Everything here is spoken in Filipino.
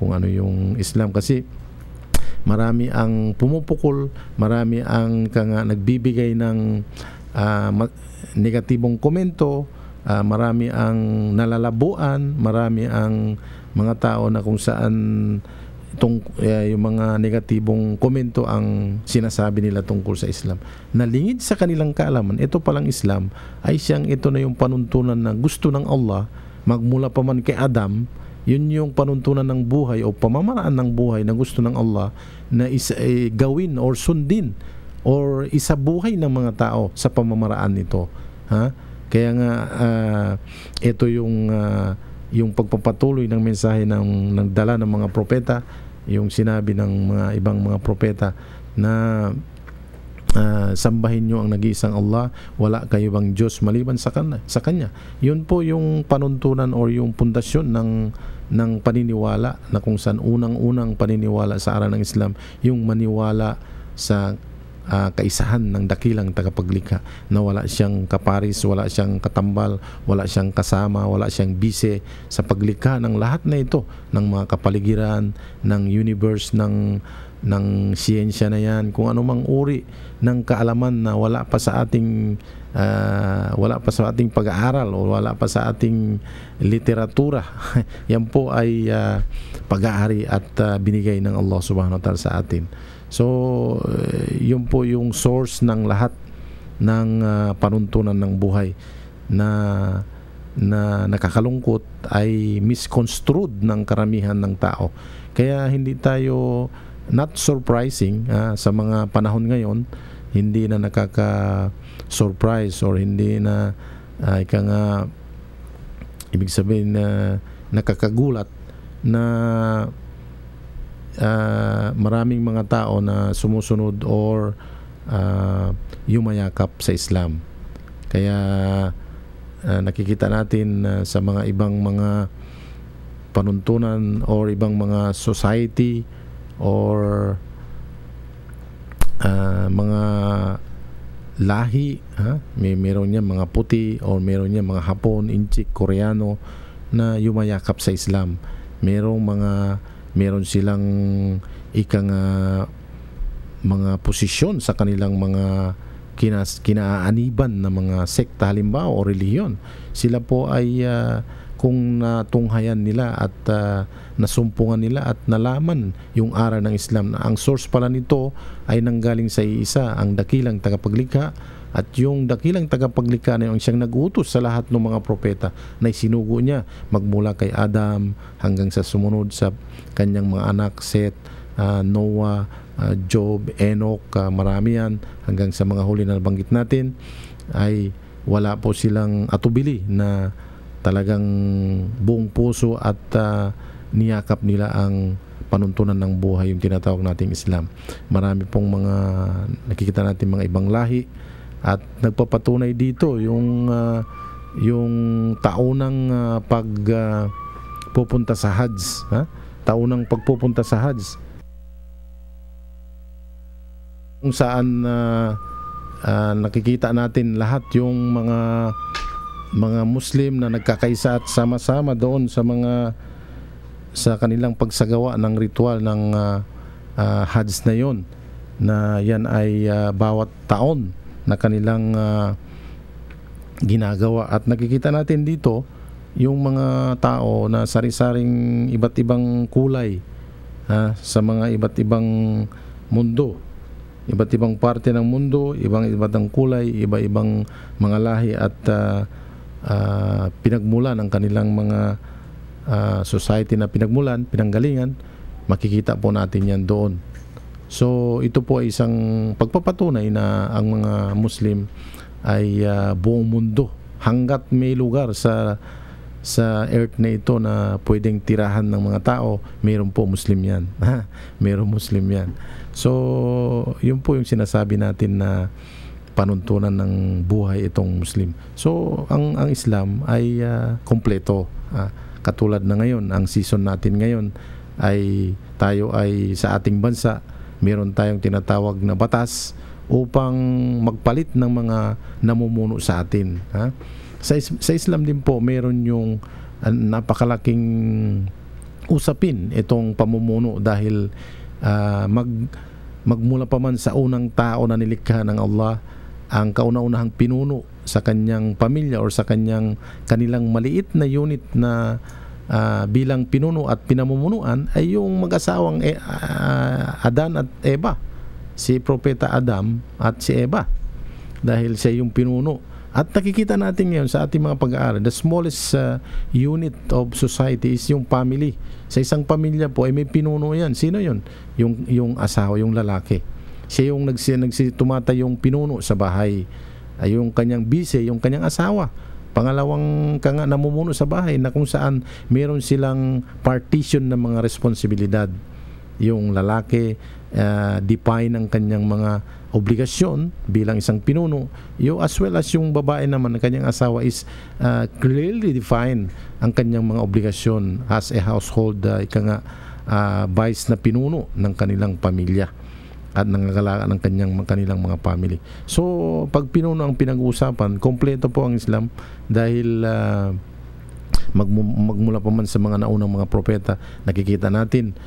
kung ano yung Islam, kasi marami ang pumupukol, marami ang nagbibigay ng negatibong komento, marami ang nalalabuan, marami ang mga tao na kung saan yung mga negatibong komento ang sinasabi nila tungkol sa Islam. Nalingid sa kanilang kaalaman, ito palang Islam ay ito na yung panuntunan na gusto ng Allah, magmula pa man kay Adam. Yun yung panuntunan ng buhay o pamamaraan ng buhay na gusto ng Allah na gawin or sundin or isabuhay ng mga tao sa pamamaraan nito. Kaya nga ito yung pagpapatuloy ng mensahe ng dala ng mga propeta, yung sinabi ng mga ibang mga propeta na sambahin nyo ang nag-iisang Allah, wala kayo bang Diyos maliban sa Kanya. Yun po yung panuntunan or yung pundasyon ng paniniwala, na kung saan unang-unang paniniwala sa aral ng Islam, yung maniwala sa kaisahan ng dakilang tagapaglikha, na wala siyang kaparis, wala siyang katambal, wala siyang kasama, wala siyang bise sa paglikha ng lahat na ito, ng mga kapaligiran, ng universe, ng siyensya na yan, kung anumang uri ng kaalaman na wala pa sa ating pag-aaral o wala pa sa ating literatura. Yan po ay pag-aari at binigay ng Allah subhanahu wa ta'ala sa atin. So yun po yung source ng lahat ng panuntunan ng buhay na nakakalungkot ay misconstrued ng karamihan ng tao. Kaya hindi tayo, not surprising, sa mga panahon ngayon, hindi na nakaka-surprise or hindi na ibig sabihin na nakakagulat na maraming mga tao na sumusunod or yumayakap sa Islam. Kaya nakikita natin sa mga ibang mga panuntunan or ibang mga society or mga lahi, meron niya mga puti or meron niya mga Hapon, Inchik, Koreano na yumayakap sa Islam. Meron silang mga posisyon sa kanilang mga kinaaniban na mga sekta halimbawa o relihiyon. Sila po ay kung natunghayan nila at nasumpungan nila at nalaman yung aral ng Islam na ang source pala nito ay nanggaling sa iisa, ang dakilang tagapaglikha, at yung dakilang tagapaglikha na yung siyang nag-utos sa lahat ng mga propeta na isinugo niya magmula kay Adam hanggang sa sumunod sa kanyang mga anak, Seth, Noah, Job, Enoch, marami yan, hanggang sa mga huli na nabanggit natin, ay wala po silang atubili na talagang buong puso at niyakap nila ang panuntunan ng buhay, yung tinatawag nating Islam. Marami pong mga nakikita natin mga ibang lahi at nagpapatunay dito yung taunang pagpupunta sa Hajj, taunang pagpupunta sa Hajj, kung saan nakikita natin lahat yung mga Muslim na nagkakaisa at sama-sama doon sa kanilang pagsagawa ng ritual ng Hajj na yon, na yan ay bawat taon na kanilang ginagawa. At nakikita natin dito yung mga tao na sari-saring iba't ibang kulay sa mga iba't ibang mundo, iba't ibang parte ng mundo, iba't ibang kulay, iba-ibang mga lahi at pinagmulan ng kanilang mga society na pinanggalingan. Makikita po natin yan doon. So ito po ay isang pagpapatunay na ang mga Muslim ay buong mundo, hanggat may lugar sa earth na ito na pwedeng tirahan ng mga tao, mayroon po Muslim yan. Mayroon Muslim yan. So yun po yung sinasabi natin na panuntunan ng buhay itong Muslim. So ang Islam ay kompleto. Katulad na ngayon, ang season natin ngayon ay tayo ay sa ating bansa, meron tayong tinatawag na batas upang magpalit ng mga namumuno sa atin. Sa Islam din po, meron yung napakalaking usapin itong pamumuno dahil magmula pa man sa unang tao na nilikha ng Allah, ang kauna-unahang pinuno sa kanyang pamilya or sa kanilang maliit na unit na bilang pinuno at pinamumunuan ay yung mag-asawang Adan at Eva, si Propeta Adam at si Eva, dahil siya yung pinuno. At nakikita natin ngayon sa ating mga pag-aaral, the smallest unit of society is yung family. Sa isang pamilya po ay may pinuno yan. Sino yun? Yung asawa, yung lalaki. Siya yung tumatayong pinuno sa bahay. Ay yung kanyang bise, yung kanyang asawa. Pangalawang namumuno sa bahay na kung saan meron silang partition ng mga responsibilidad. Yung lalaki define ang kanyang mga obligasyon bilang isang pinuno, as well as yung babae naman, ang kanyang asawa is clearly define ang kanyang mga obligasyon as a household vice na pinuno ng kanilang pamilya at nangangalaga ng kanilang mga family. So pag pinuno ang pinag-uusapan, kompleto po ang Islam dahil magmula pa man sa mga naunang mga propeta, nakikita natin